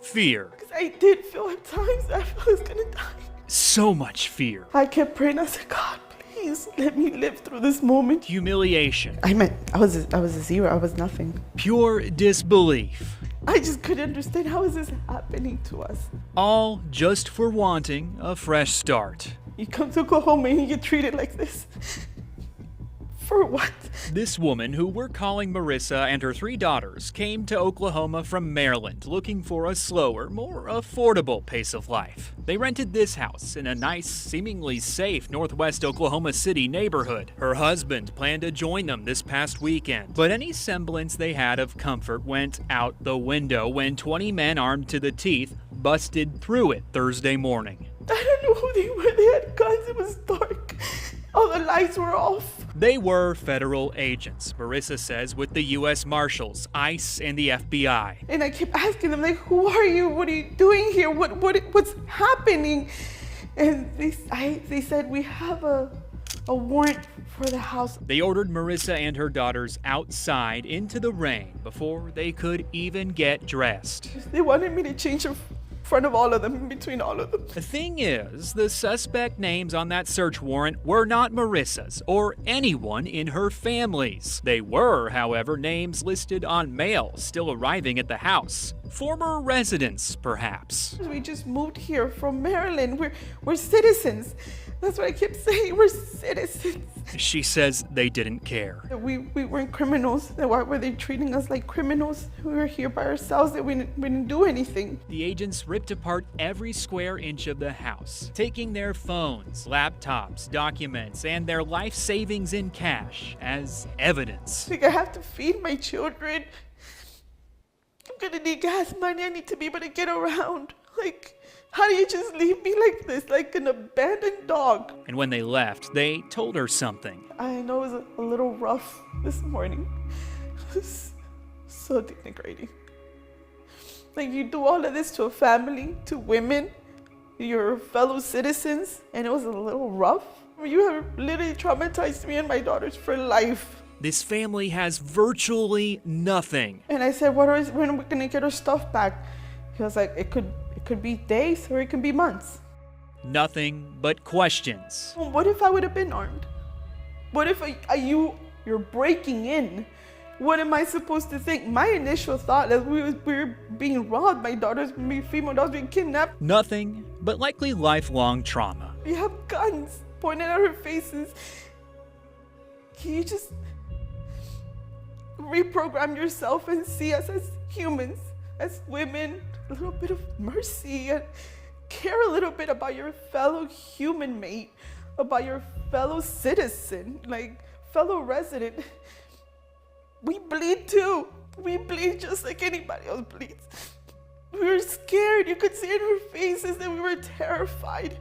fear. Because I did feel at times I felt I was gonna die. So much fear. I kept praying. I said, God, please let me live through this moment. Humiliation. I was a zero. I was nothing. Pure disbelief. I just couldn't understand, how is this happening to us? All just for wanting a fresh start. You come to Oklahoma and you get treated like this. For what? This woman, who we're calling Marissa, and her 3 daughters came to Oklahoma from Maryland looking for a slower, more affordable pace of life. They rented this house in a nice, seemingly safe northwest Oklahoma City neighborhood. Her husband planned to join them this past weekend, but any semblance they had of comfort went out the window when 20 men armed to the teeth busted through it Thursday morning. I don't know who they were. They had guns. It was dark. All the lights were off. They were federal agents, Marissa says, with the U.S. Marshals, ICE, and the FBI. And I kept asking them, like, who are you? What are you doing here? What's happening? And they said, we have a warrant for the house. They ordered Marissa and her daughters outside into the rain before they could even get dressed. They wanted me to change in front of all of them, in between all of them. The thing is, the suspect names on that search warrant were not Marissa's or anyone in her family's. They were, however, names listed on mail still arriving at the house. Former residents, perhaps. We just moved here from Maryland. We're citizens. That's what I kept saying. We're citizens. She says they didn't care. We weren't criminals. Why were they treating us like criminals? We were here by ourselves. That we didn't do anything. The agents ripped apart every square inch of the house, taking their phones, laptops, documents, and their life savings in cash as evidence. Like, I have to feed my children. I'm gonna need gas money. I need to be able to get around. Like, how do you just leave me like this, like an abandoned dog? And when they left, they told her something. I know it was a little rough this morning. It was so denigrating. Like, you do all of this to a family, to women, your fellow citizens, and it was a little rough. You have literally traumatized me and my daughters for life. This family has virtually nothing. And I said, when are we gonna get our stuff back? He was like, it could be days or it can be months. Nothing but questions. What if I would have been armed? What if you're breaking in? What am I supposed to think? My initial thought is we were being robbed. My female daughters being kidnapped. Nothing but likely lifelong trauma. We have guns pointed at our faces. Can you just reprogram yourself and see us as humans, as women? A little bit of mercy and care a little bit about your fellow human mate, about your fellow citizen, like fellow resident. We bleed too. We bleed just like anybody else bleeds. We were scared. You could see in our faces that we were terrified.